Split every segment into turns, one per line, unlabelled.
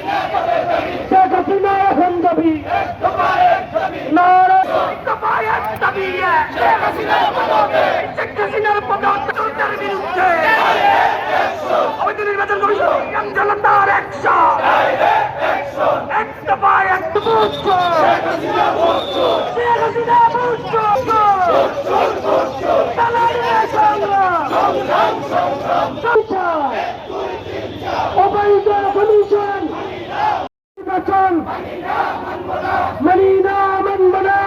শেখ হাসিনা এখন যাবি নারে শেখ হাসিনার পদত্যাগের বিরুদ্ধে অবৈধ নির্বাচন কমিশন জনতার অ্যাকশন এক দফায় এক মুহূর্ত শেখ হাসিনা মুহূর্ত অবৈধ কমিশন নির্বাচন মানি না মানব না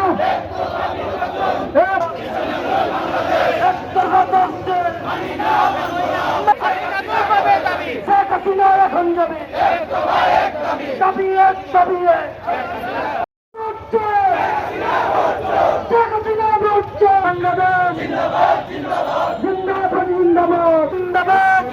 শেখ হাসিনা এখন যাবে দাবি এক দাবি শেখ হাসিনা মুক্ত বাংলাদেশ জিন্দাবাদ জিন্দাবাদ জিন্দাবাদ জিন্দাবাদ